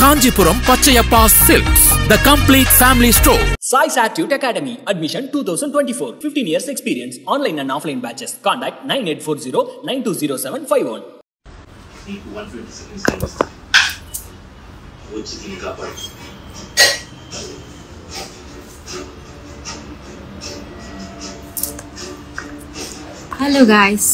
Kanjipuram Pachayappa Silks, the complete family store. Sai Satute Academy. Admission 2024. 15 years experience. Online and offline batches. Contact 9840-920751. Hello guys.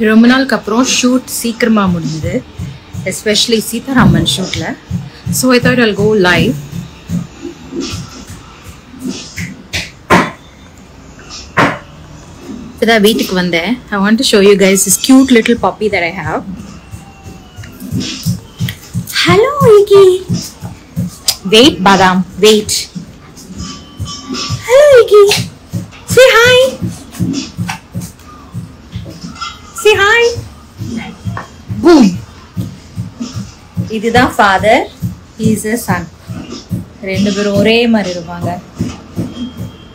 ரொம்ப நாளுக்கு அப்புறம் shoot சீக்கிரமா முடிஞ்சது, especially Sitaraman ஷூட்ல. So I thought I'll go live. இப்போதான் வீட்டுக்கு வந்தேன். I want to show you guys this cute little puppy that I have. Hello Iggy. Wait Badam, wait. Hello Iggy. Say hi. Say hi. Boom. இதுதான் father, he is a son. ரெண்டு பேரும் ஒரே மாதிரி இருப்பாங்க.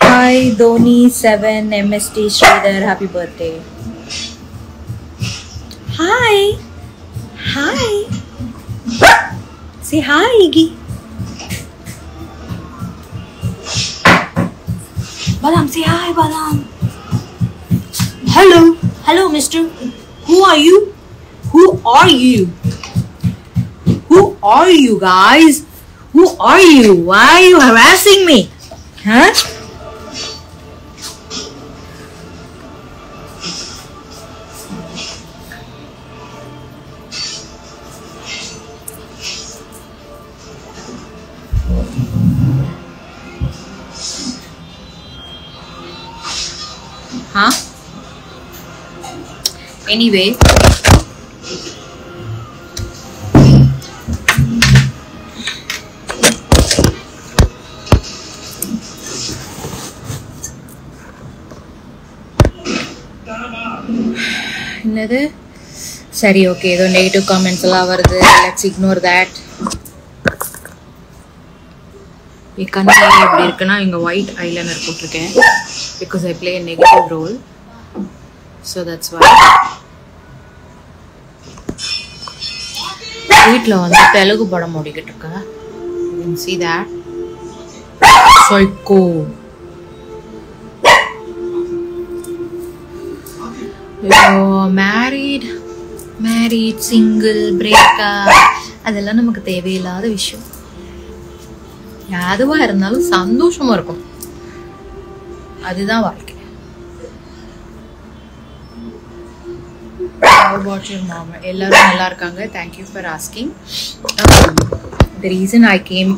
Hi Dhoni 7 MST Sridhar, happy birthday. Hi. Hi. Say hi Iggy. Badam, say hi Badam. Hello. Hello, mister. Who are you? Who are you? Who are you, guys? Who are you? Why are you harassing me? Huh? Huh? Anyway, என்னது சரி, okay, ஏதோ negative comments எல்லாம் வருது. Let's ignore that. என் கண்ணு எப்படி இருக்குன்னா, இங்கே white eyeliner போட்டிருக்கேன் because I play negative role. So that's why. வீட்டில் வந்து தெலுங்கு படம் ஓடிக்கிட்டு இருக்கேன். You can see that. Psycho. Married single breakup அதெல்லாம் நமக்கு தேவையில்லாத விஷயம். எதுவா இருந்தாலும் சந்தோஷமா இருக்கும், அதுதான் வாழ்க்கை. How about your mom? எல்லாரும் நல்லா இருக்காங்க. Thank you for asking. The reason I came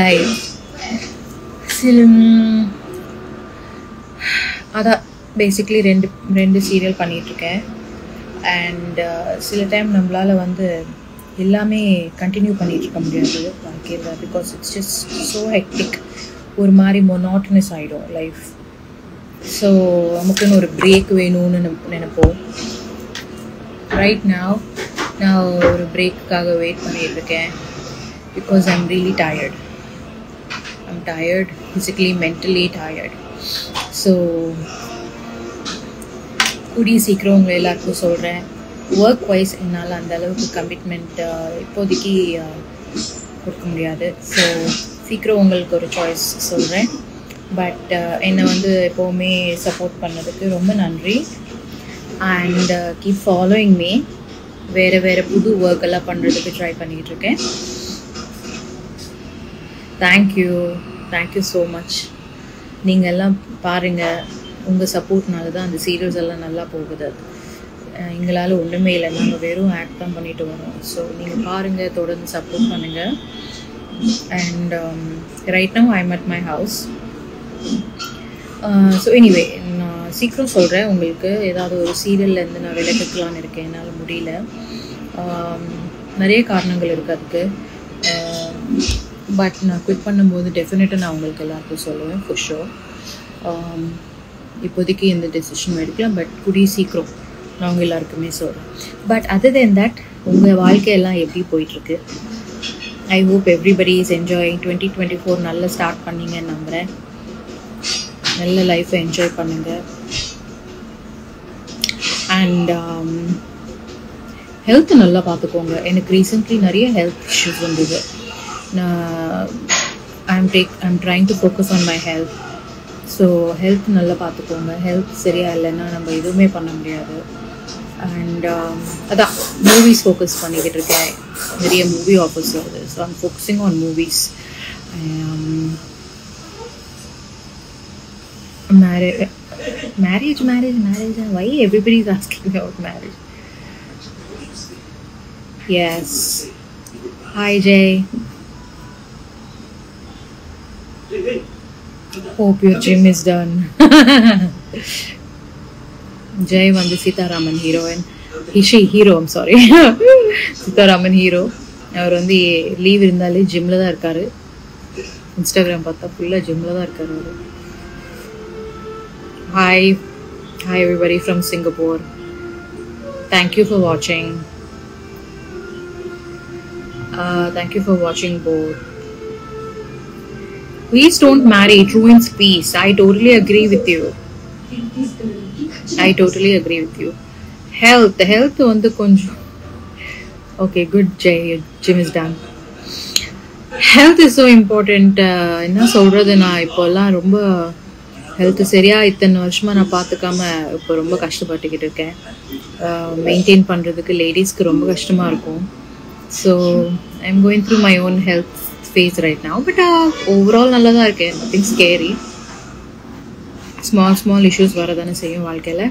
live, அதான் பேசிக்லி ரெண்டு சீரியல் பண்ணிட்டு இருக்கேன். அண்ட் சில டைம் நம்மளால வந்து எல்லாமே கண்டினியூ பண்ணிட்டு இருக்க முடியாது வாழ்க்கையில். Because it's just so hectic, ஒரு மாதிரி மொனாட்டனஸ் ஆகிடும் லைஃப். ஸோ நமக்குன்னு ஒரு பிரேக் வேணும்னு நினைப்போம். ரைட் நவ் நான் ஒரு பிரேக்குக்காக வெயிட் பண்ணிட்டு இருக்கேன். Because I'm really tired. I'm tired, physically mentally tired. So கூடிய சீக்கிரம் உங்களை எல்லாருக்கும் சொல்கிறேன். ஒர்க் வைஸ் என்னால் அந்த அளவுக்கு கமிட்மெண்ட் இப்போதைக்கு கொடுக்க முடியாது. ஸோ சீக்கிரம் உங்களுக்கு ஒரு சாய்ஸ் சொல்கிறேன். பட் என்னை வந்து எப்போவுமே சப்போர்ட் பண்ணதுக்கு ரொம்ப நன்றி. And keep following me. வேறு புது ஒர்க் எல்லாம் பண்ணுறதுக்கு ட்ரை பண்ணிகிட்ருக்கேன். Thank you so much. நீங்கள் எல்லாம் பாருங்கள், உங்கள் சப்போர்ட்னால தான் அந்த சீரியல்ஸ் எல்லாம் நல்லா போகுது. எங்களால் ஒன்றுமே இல்லை, நாங்கள் வெறும் ஆக்ட் தான் பண்ணிட்டு வரோம். ஸோ நீங்கள் பாருங்கள், தொடர்ந்து சப்போர்ட் பண்ணுங்கள். And right now I'm at my house. So anyway நான் சீக்கிரம் சொல்கிறேன். உங்களுக்கு ஏதாவது ஒரு சீரியல்லேருந்து நான் விளக்கலான்னு இருக்கேன், என்னால் முடியல. நிறைய காரணங்கள் இருக்குது அதுக்கு. பட் நான் குவிட் பண்ணும்போது டெஃபினட்டாக நான் உங்களுக்கு எல்லாருக்கும் சொல்லுவேன் ஃபார் ஷோர். இப்போதைக்கு எந்த டெசிஷனும் எடுக்கலாம், பட் கூடிய சீக்கிரம் நான் அவங்க எல்லாருக்குமே சொல்கிறேன். பட் அதர் தென் தட் உங்கள் வாழ்க்கையெல்லாம் எப்படி போயிட்டுருக்கு? I hope everybody is enjoying. 2024 நல்லா ஸ்டார்ட் பண்ணிங்கன்னு நம்புகிறேன். நல்ல லைஃப்பை என்ஜாய் பண்ணுங்கள். அண்ட் ஹெல்த் நல்லா பார்த்துக்கோங்க. எனக்கு ரீசெண்ட்லி நிறைய ஹெல்த் இஷ்யூஸ் வந்தது. I'm trying to focus on my health. So health நல்லா பார்த்துக்கோங்க. ஹெல்த் சரியாக இல்லைன்னா நம்ம எதுவுமே பண்ண முடியாது. அண்ட் அதான் மூவிஸ் ஃபோக்கஸ் பண்ணிக்கிட்டு இருக்கேன். நிறைய மூவி ஆஃபர்ஸ் வருது. So I'm focusing on movies. marriage why everybody is asking about marriage? Yes. Hi Jay. Hope your gym is done. Jay வந்து Sitaraman heroine. Hero, I'm sorry. Sitaraman hero. அவர் வந்து leave இருந்தாலே ஜிம்ல தான் இருக்காரு. இன்ஸ்டாகிராம் பார்த்தா ஃபுல்லாக ஜிம்ல தான் இருக்காரு அவர். Hi everybody from Singapore. Thank you for watching. Thank you for watching both. Please don't marry, it ruins peace. I totally agree with you. Health வந்து கொஞ்சம் okay, good Jay, gym is done. Health is so important. என்ன சொல்றது, நான் இப்போல்லாம் ரொம்ப health சரியாக இத்தனை வருஷமாக நான் பார்த்துக்காம இப்போ ரொம்ப கஷ்டப்பட்டுக்கிட்டு இருக்கேன். மெயின்டைன் பண்ணுறதுக்கு லேடிஸ்க்கு ரொம்ப கஷ்டமாக இருக்கும். So I am going through my own health phase right now. But overall நல்லா தான் இருக்கேன். Nothing scary. ஸ்மால் இஷ்யூஸ் வரதானே செய்யும் வாழ்க்கையில்.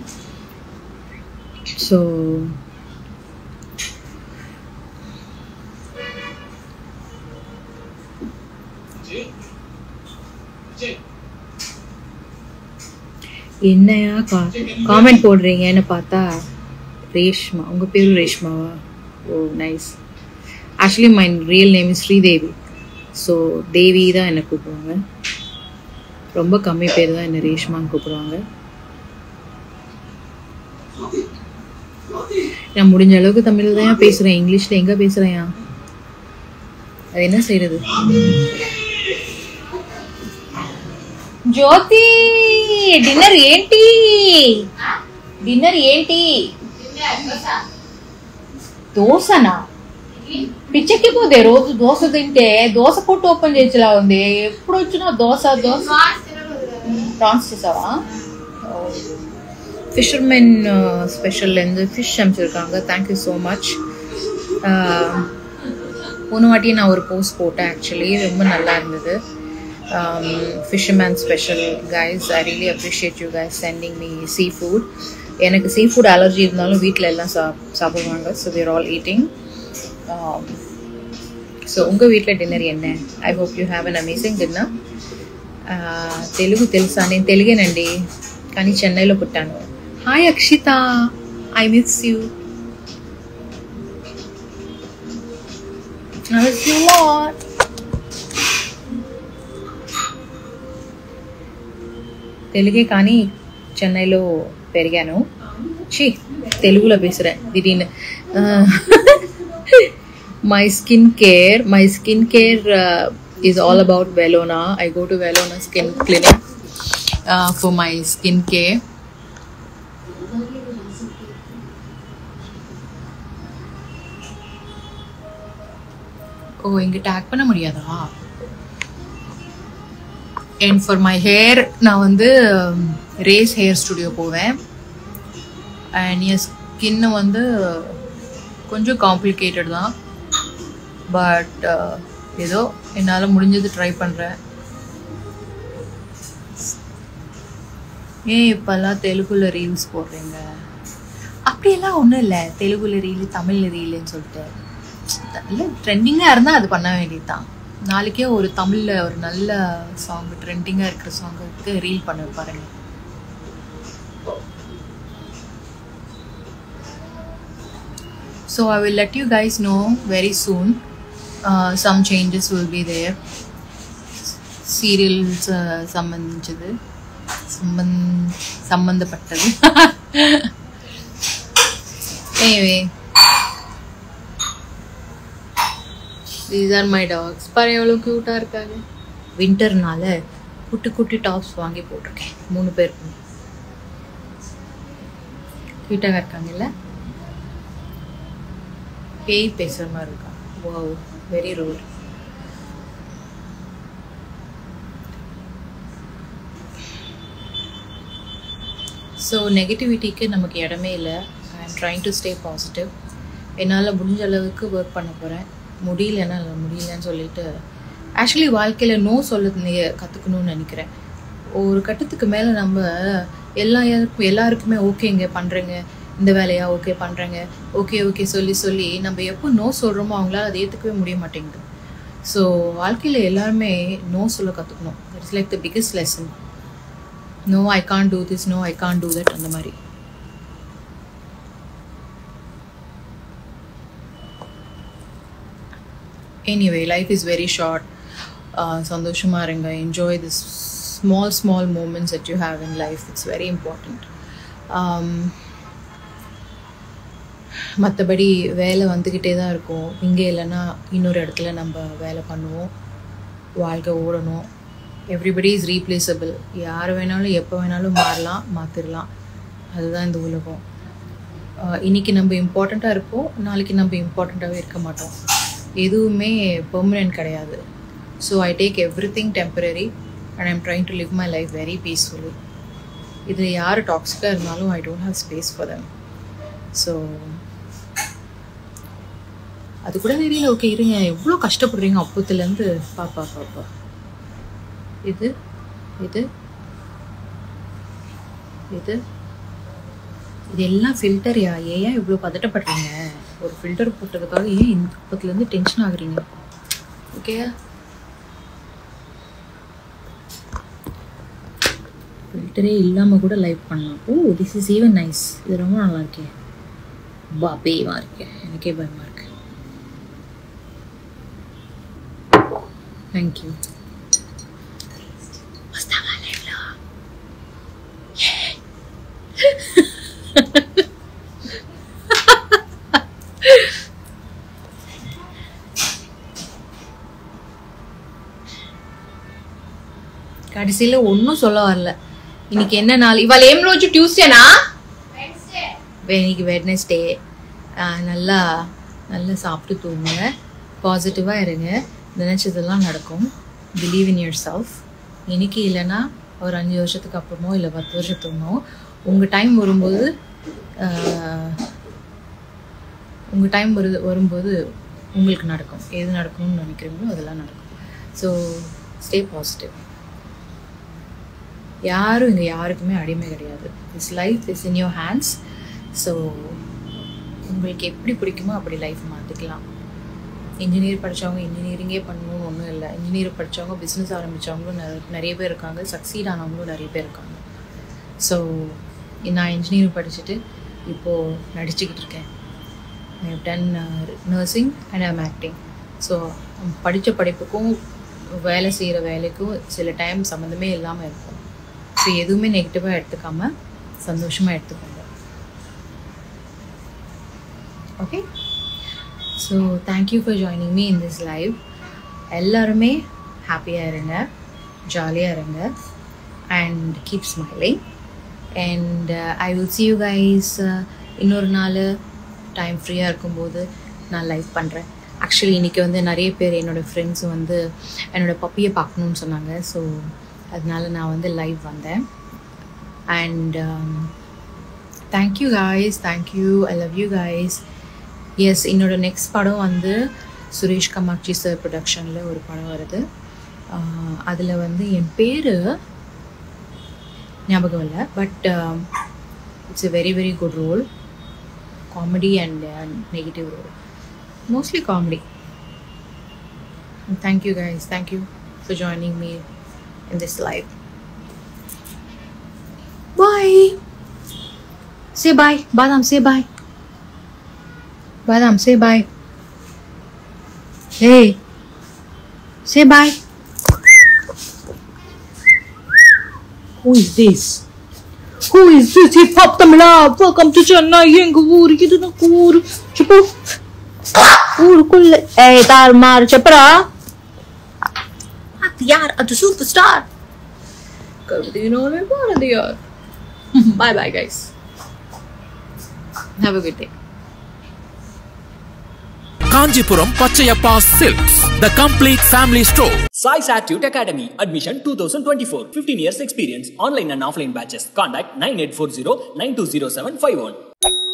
ஸோ என்னையா காமெண்ட் போடுறீங்கன்னு பார்த்தா ரேஷ்மா, உங்கள் பேரும் ரேஷ்மாவா? Oh nice. Actually my real name is Sridevi. So Devi தான் என்னை கூப்பிடுவாங்க. ரொம்ப கம்மி பேர் தான் என்னை ரேஷ்மான்னு கூப்பிடுவாங்க. நான் முடிஞ்ச அளவுக்கு தமிழில் தான் பேசுகிறேன். இங்கிலீஷில் எங்கே பேசுகிறேன்? அது என்ன செய்கிறது? జ్యోతి డిన్నర్ ఏంటి? దోసనా? పిచ్చెక్కిపోతే రోజు దోశ తింటే దోశ కొట్టు ఓపెన్ చేసేలా ఉంది. ఎప్పుడు వచ్చినా దోశ. ప్రాన్స్ చేసావా? ஃபிஷர்மென் ஸ்பெஷல்லேருந்து ஃபிஷ் அனுப்பிச்சிருக்காங்க. Thank you so much. போன வாட்டி நான் ஒரு போஸ்ட் போட்டேன். ஆக்சுவலி ரொம்ப நல்லா இருந்தது. Fisherman special guys, I really appreciate you guys sending me seafood. எனக்கு seafood allergy இருந்தாலும் வீட்டில் எல்லாம் சாப்பிடுவாங்க. So we're all eating. So உங்கள் வீட்டில் டின்னர் என்ன? I hope you have an amazing dinner. Telugu తెలుసా? నేను తెలుగేనండి కానీ చెన్నైలో పుట్టాను. Hi Akshita, I miss you. I miss you a lot. తెలుగే కానీ చెన్నైలో పెరిగాను. తెలుగులో பேசுகிறேன் திடீர்னு. My skincare is all about Velona. I go to Velona Skin Clinic for my skincare. ஓ, இங்கே டேக் பண்ண முடியாதா? அண்ட் ஃபார் மை ஹேர் நான் வந்து ரேஸ் ஹேர் ஸ்டுடியோ போவேன். அண்ட் என் ஸ்கின்னு வந்து கொஞ்சம் காம்ப்ளிகேட்டட் தான். பட் ஏதோ என்னால் முடிஞ்சது ட்ரை பண்ணுறேன். ஏன் இப்போல்லாம் தெலுங்குல ரீல்ஸ் போடுறீங்க? அப்படியெல்லாம் ஒன்றும் இல்லை. தெலுங்குல ரீலு, தமிழில் ரீலுன்னு சொல்லிட்டு இல்லை, ட்ரெண்டிங்காக இருந்தால் அது பண்ண வேண்டியது தான். நாளைக்கே ஒரு தமிழில் ஒரு நல்ல சாங், ட்ரெண்டிங்காக இருக்கிற சாங்குக்கு ரீல் பண்ண பாருங்க. So I will let you guys know very soon some changes will be there. Serials சம்பந்தப்பட்டது. Anyway, these are my dogs. பாரு எவ்வளோ க்யூட்டாக இருக்காங்க. வின்டர்னால குட்டி குட்டி டாப்ஸ் வாங்கி போட்டிருக்கேன் 3 பேருக்கு. க்யூட்டாக இருக்காங்கல்ல? பேய் பேசுகிற மாதிரி இருக்கா. Wow, very rude. ஸோ நெகட்டிவிட்டிக்கு நமக்கு இடமே இல்லை. I am trying to stay positive. என்னால் முடிஞ்ச அளவுக்கு ஒர்க் பண்ண போகிறேன். முடியலன்னு சொல்லிட்டு ஆக்சுவலி வாழ்க்கையில் நோ சொல்ல கற்றுக்கணும்னு நினைக்கிறேன். ஒரு கட்டத்துக்கு மேலே நம்ம எல்லாருக்குமே ஓகேங்க பண்ணுறேங்க, இந்த வேலையா ஓகே பண்ணுறேங்க, ஓகே சொல்லி நம்ம எப்போ நோ சொல்கிறோமோ அவங்களால அதை ஏற்றுக்கவே முடிய மாட்டேங்குது. ஸோ வாழ்க்கையில் எல்லாருமே நோ சொல்ல கற்றுக்கணும். It's like the biggest lesson. No, I can't do this, no, I can't do that, அந்த மாதிரி. Anyway, life is very short. சந்தோஷமா இருங்க. Enjoy this small moments that you have in life. It's very important. மற்றபடி வேலை வந்துக்கிட்டே தான் இருக்கும். இங்கே இல்லைன்னா இன்னொரு இடத்துல நம்ம வேலை பண்ணுவோம். வாழ்க்கை ஓடணும். Everybody is replaceable. யார் வேணாலும் எப்போ வேணாலும் மாற்றிடலாம். அதுதான் இந்த உலகம். இன்றைக்கி நம்ம இம்பார்ட்டண்ட்டாக இருப்போம், நாளைக்கு நம்ம இம்பார்ட்டண்ட்டாகவே இருக்க மாட்டோம். எதுவுமே பெர்மனன்ட் கிடையாது. So I take everything temporary and I'm trying to live my life very peacefully. இதில் யார் டாக்ஸிக்காக இருந்தாலும் I don't have space for them. So அது கூட தெரியல. ஓகே இருங்க, எவ்வளோ கஷ்டப்படுறீங்க அப்போத்துலேருந்து. பாப்பா இது இது இது இதெல்லாம் ஃபில்டர்யா. ஏன் இவ்வளோ பதட்டப்படுறீங்க? ஒரு ஃபில்டர் போட்டதுக்காக ஏன் இந்த பக்கத்துலேருந்து டென்ஷன் ஆகுறீங்க? ஓகேயா? ஃபில்டரே இல்லாமல் கூட லைவ் பண்ணலாம். ஓ, திஸ் இஸ் ஈவன் நைஸ். இது ரொம்ப நல்லா இருக்கே. பேயமாக இருக்கேன், எனக்கே பயமாக இருக்கு. தேங்க்யூ. கடைசியில் ஒன்றும் சொல்ல வரல. இன்னைக்கு என்ன நாள்? இவாள் ஏம் ரோஜு டியூஸ்டேனா? இன்னைக்கு வெட்னஸ்டே. நல்லா சாப்பிட்டு தூங்குங்க, பாசிட்டிவாக இருங்க, நினச்சதெல்லாம் நடக்கும். Believe in your self. இன்னைக்கு இல்லைன்னா ஒரு 5 வருஷத்துக்கு அப்புறமோ இல்லை 10 வருஷத்துக்குமோ உங்கள் டைம் வரும்போது உங்களுக்கு நடக்கும். எது நடக்கணும்னு நினைக்கிறீங்களோ அதெல்லாம் நடக்கும். So stay positive. யாரும் இங்கே யாருக்குமே அடிமை கிடையாது. This life is in your hands. So உங்களுக்கு எப்படி பிடிக்குமோ அப்படி லைஃப் மாற்றிக்கலாம். இன்ஜினியர் படித்தவங்க இன்ஜினியரிங்கே பண்ணணும்னு ஒன்றும் இல்லை. இன்ஜினியர் படித்தவங்க பிஸ்னஸ் ஆரம்பித்தவங்களும் நிறைய பேர் இருக்காங்க. சக்சீட் ஆனவங்களும் நிறைய பேர் இருக்காங்க. ஸோ நான் இன்ஜினியரிங் படிச்சுட்டு இப்போது நடிச்சுக்கிட்டு இருக்கேன். I have done nursing and I'm acting. So படித்த படிப்புக்கும் வேலை செய்கிற வேலைக்கும் சில டைம் சம்மந்தமே இல்லாமல் இருக்கும். ஸோ எதுவுமே நெகட்டிவாக எடுத்துக்காமல் சந்தோஷமாக எடுத்துக்கோங்க. Okay, so thank you for joining me in this live. எல்லாருமே ஹாப்பியாக இருங்க, ஜாலியாக இருங்க, and keep smiling. And I will see you guys இன்னொரு நாள் டைம் ஃப்ரீயாக இருக்கும்போது நான் லைவ் பண்ணுறேன். ஆக்சுவலி இன்றைக்கி வந்து நிறைய பேர் என்னோடய ஃப்ரெண்ட்ஸ் வந்து என்னோடய பப்பியை பார்க்கணுன்னு சொன்னாங்க. ஸோ அதனால நான் வந்து லைவ் வந்தேன். And thank you guys, thank you, I love you guys. Yes, என்னோடய நெக்ஸ்ட் படம் வந்து சுரேஷ் கமாட்சி சார் ப்ரொடக்ஷனில் ஒரு படம் வருது. அதில் வந்து என் பேர் ஞாபகம் இல்லை, but it's a very very good role. Comedy and negative role, mostly comedy. And thank you guys, thank you for joining me in this live. Bye. Say bye. Badam, say bye. Badam, say bye. Hey, say bye. Who is this? Who is this? Hip hop Tamila. Welcome to Chennai. Enga ooru idu na ooru. Cheppu. Oorukulle. Hey, Tarmar cheppra. Yaar, adu superstar. Kavadino ne paaradi yaar. Bye bye guys. Have a good day. Kanjipuram Pachayappa Silks, the complete family store. Sai Satute Academy. Admission 2024. 15 years experience. Online and offline batches. Contact 9840 920751.